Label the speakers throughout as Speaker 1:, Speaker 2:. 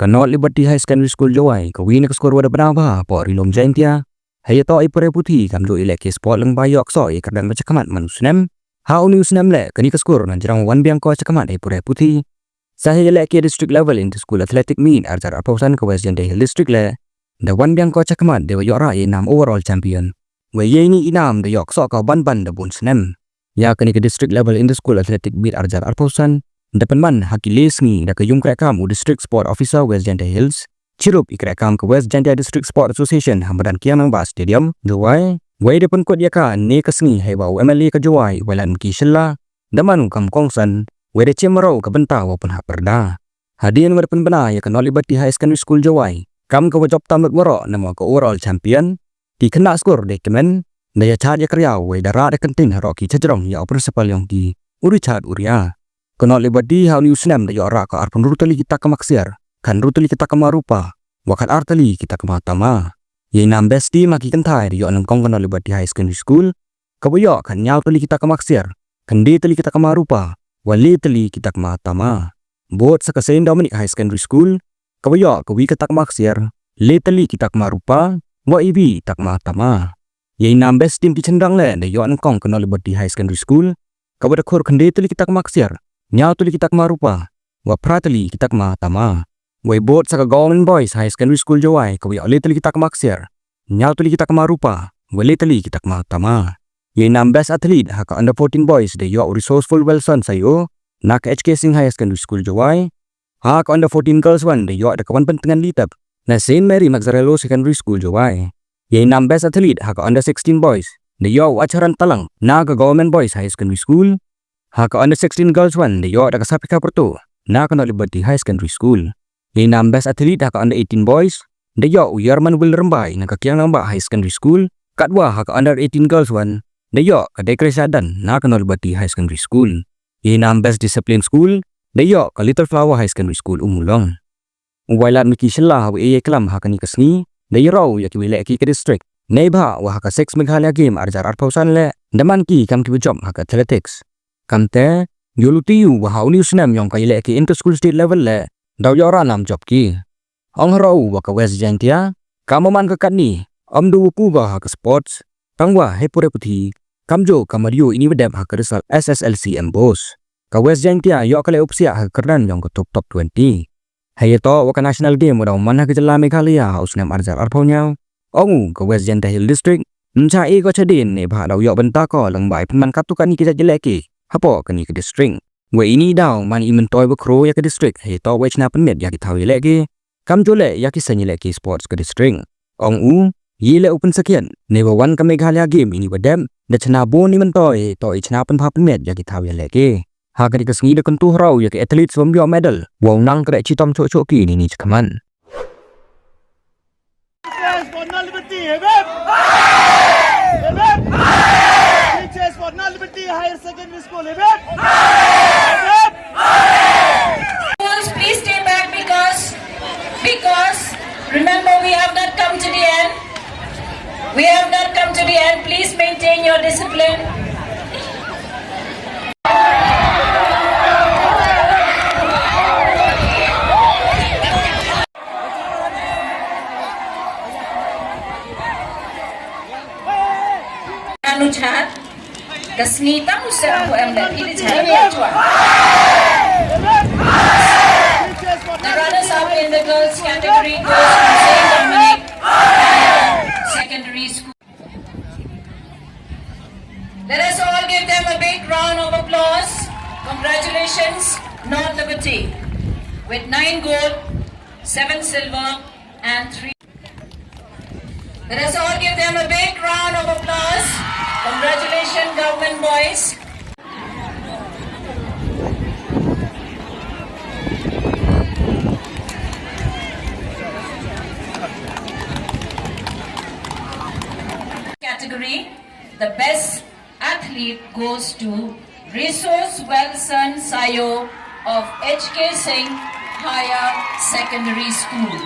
Speaker 1: Kanot Liberty High Secondary School Jawai kawin ke skor wada berapa po rilom Jaiñtia. Haya to ipure putih kam do ilek sport lang bayok so kadang baca kamat manusnem. Ha unusnem le kani ke skor nan jarang wan biang ko cakamat ipure putih. Saya ilek district level in the school athletic meet arjar apausan ke West Jaiñtia Hill District le. The one biang ko cakamat dewa yora inam overall champion. We ini inam de yok so ka ban de bun snem. Ya kani ke district level in the school athletic meet arjar apausan. Depan man hakilis ni da ke yung krekam u district sport officer West Jaiñtia Hills. Cirup ikrekam ke West Jaiñtia District Sport Association hambadan kiam nang ba stadium. Jawai, wai depan kot ya ka ne kesni hai bau MLA ke jawai walan ki shilla. Daman kam kongsan, wai de cemerau ke benta wapun ha perda. Hadian depan bena ya ke Liberty High Secondary School Jawai. Kam ke wajop tamat waro nama ke overall champion. Di kena skor de kemen, daya chat ya kerja wai darah de kentin haroki cejrong ya principal yang di uri chat uria. Kena Liberty hau ni usnam da yora ka arpun rutali kita ke maksiar. Kan rutali kita ke marupa. Wakat artali kita ke matama. Ye nam besti maki kentai di yon kong kena Liberty High Secondary School. Kabuyo kan nyau tali kita ke maksiar. Kan di tali kita ke marupa. Wali tali kita ke matama. Bot sekasen Dominic High Secondary School. Kabuyo kawi kita ke maksiar. Le tali kita ke marupa. Wa ibi tak matama. Ye nam besti di cendang le di yon kong kena Liberty High Secondary School. Kabuyo kur kan di tali kita ke maksiar. Nyau tali kita ke marupa. Wa pratali kita ke matama. Wai bot saka Government Boys High Secondary School Jawai kawi letali kita ke maksiar. Nyau tali kita ke marupa. Wai letali kita ke matama. Ye nam best athlete haka under 14 boys de yo resourceful well son sayo. Nak HK Sing High Secondary School Jawai. Haka under 14 girls one de yo ada kawan pentengan litap. Na Saint Mary Magzarello Secondary School Jawai. Ye nam best athlete haka under 16 boys de yo acaran talang. Naga Government Boys High Secondary School. Haka under 16 girls one de yo ada kasapika pertu. Naga Liberty High Secondary School. Ye nam best athlete haka under 18 boys. De yo Uyarman Will Rembai na kakiang namba High Secondary School. Katwa haka under 18 girls one. De yo kadekre sadan na Liberty High Secondary School. Ye nam best discipline school. De yo ka Little Flower High Secondary School Umulong. Wailat miki shilla hawi eye klam haka ni kasni. De yo raw ya ki wile ki ke district. Neiba wa haka 6 Meghalaya game arjar arpausan le. Daman ki kam ki job haka athletics. Kamte yolutiu wa hauni usnam yong ka ile ki inter school state level le. Daw yora nam job ki. Ang harau waka West Jaiñtia. Kamaman ke kat ni. Amdu wukuga haka sports. Pangwa hepure puti. Kamjo kamario ini wedam haka result SSLC embos. Ka West Jaiñtia yo kale upsia haka kerdan yong ke top 20. Hayato waka national game wadaw mana ke jela Meghalaya usnam arjar arpaunya. Ongu ka West Jaiñtia Hill District. Ncha e ko chadin ne bha daw yo benta ko lang bai penman katukan ni ke jeleki. Hapo kani ke district. Wei ini daw man imen toy bekro ya ke district he to wech na penmet ya ki thawi leki kam jole ya ki sanyi leki sports ke district ong u yile open sekian never one ka Meghalaya game ini wadam da chana bon imen toy to ichna pen pha penmet ya ki thawi leki ha ka di kesngi de kentu raw ya ke athlete swam yo medal wong nang kre chi tom cho ki ni chkaman
Speaker 2: Higher Secondary School,
Speaker 3: Please stay back because remember we have not come to the end. We have not come to the end. Please maintain your discipline. Anu chat kasnita usah aku ambil ini chat cuan. The runners-up in the girls category goes to Saint Dominic Secondary School. Let us all give them a big round of applause. Congratulations, North Liberty, with 9 gold, 7 silver, and 3. Let us all give them a big round of applause. Congratulations, Government Boys. Category, the best athlete goes to Resource Wilson Sayo of HK Singh Higher Secondary School.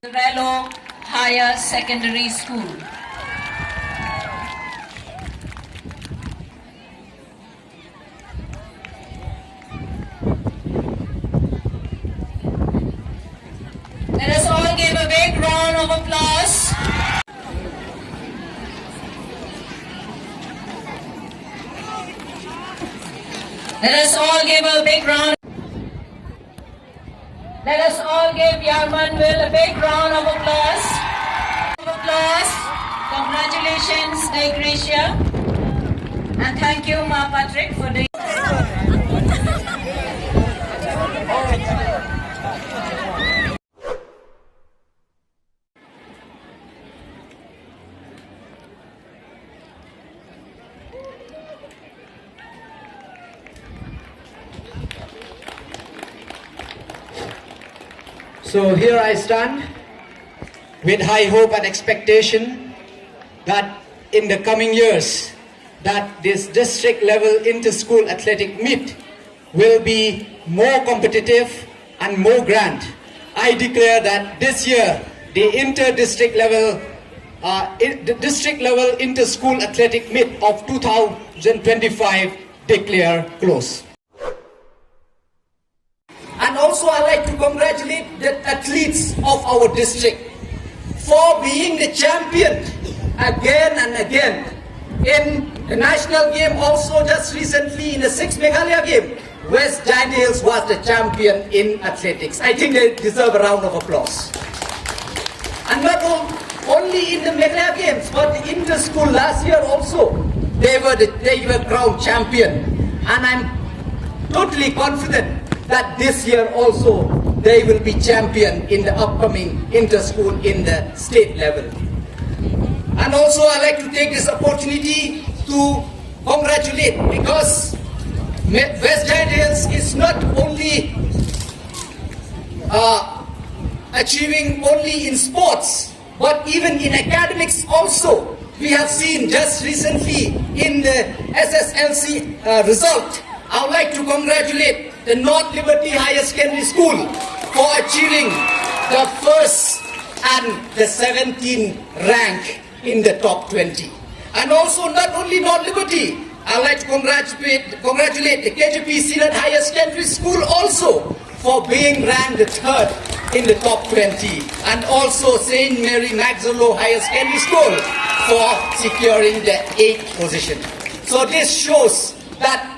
Speaker 3: Relo Higher Secondary School. round of applause. Let us all give a big round. Let us all give Yarman Will a big round of applause. Congratulations, Jaiñtia. And thank you, Ma Patrick, for the.
Speaker 2: So here I stand with high hope and expectation that in the coming years that this district level inter-school athletic meet will be more competitive and more grand. I declare that this year the district level inter-school athletic meet of 2025 declare close. And also I'd like to congratulate the athletes of our district for being the champion again and again. In the national game also just recently in the 6th Meghalaya game, West Jaiñtia Hills was the champion in athletics. I think they deserve a round of applause. And not only in the Meghalaya games, but the inter-school last year also, they were crowned champion. And I'm totally confident that this year also they will be champion in the upcoming inter-school in the state level. And also I'd like to take this opportunity to congratulate, because West Jaiñtia Hills is not only achieving only in sports, but even in academics also. We have seen just recently in the SSLC result. I would like to congratulate the North Liberty Higher Secondary School for achieving the first and the 17th rank in the top 20. And also not only North Liberty, I would like to congratulate the KJP Senior Higher Secondary School also for being ranked the third in the top 20. And also St. Mary Magdalene Higher Secondary School for securing the 8th position. So this shows that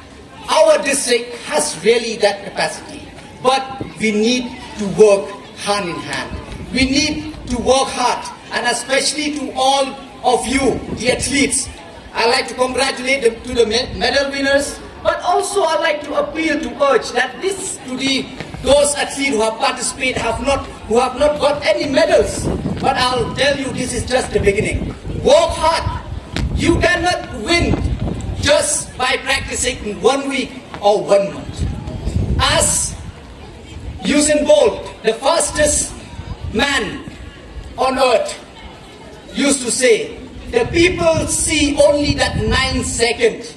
Speaker 2: our district has really that capacity, but we need to work hand in hand. We need to work hard, and especially to all of you, the athletes. I'd like to congratulate the medal winners, but also I'd like to appeal to urge that those athletes who have participated who have not got any medals. But I'll tell you, this is just the beginning. Work hard. You cannot win just by practicing 1 week or 1 month. As Usain Bolt, the fastest man on earth, used to say, the people see only that 9 seconds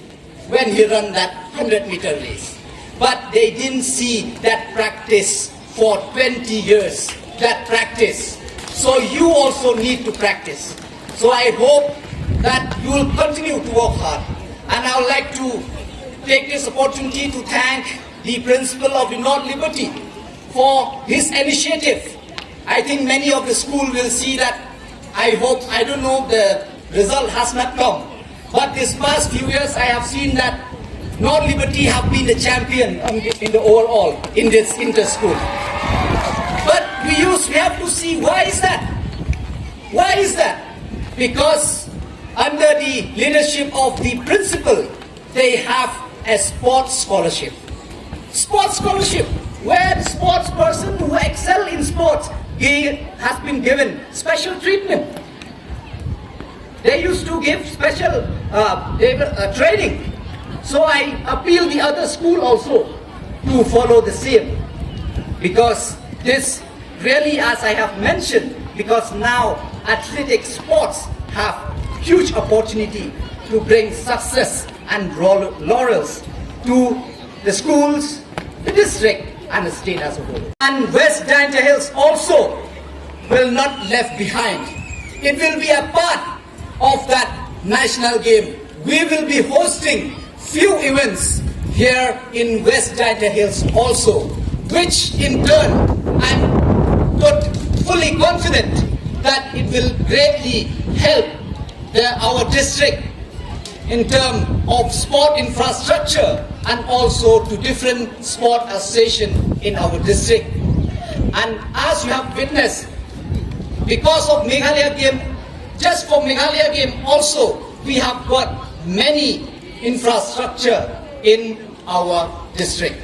Speaker 2: when he ran that 100-meter race. But they didn't see that practice for 20 years, that practice. So you also need to practice. So I hope that you will continue to work hard. And I would like to take this opportunity to thank the principal of the North Liberty for his initiative. I think many of the school will see that. I don't know, the result has not come. But this past few years I have seen that North Liberty have been the champion in the overall in this inter-school. But we have to see why is that? Why is that? Because under the leadership of the principal, they have a sports scholarship. Sports scholarship, where the sports person who excel in sports has been given special treatment. They used to give special training. So I appeal the other school also to follow the same. Because this really, as I have mentioned, because now athletic sports have huge opportunity to bring success and laurels to the schools, the district and the state as a whole. And West Jaiñtia Hills also will not left behind. It will be a part of that national game. We will be hosting few events here in West Jaiñtia Hills also, which in turn I'm fully confident that it will greatly help our district in terms of sport infrastructure and also to different sport associations in our district. And as you have witnessed, because of Meghalaya game, just for Meghalaya game also, we have got many infrastructure in our district.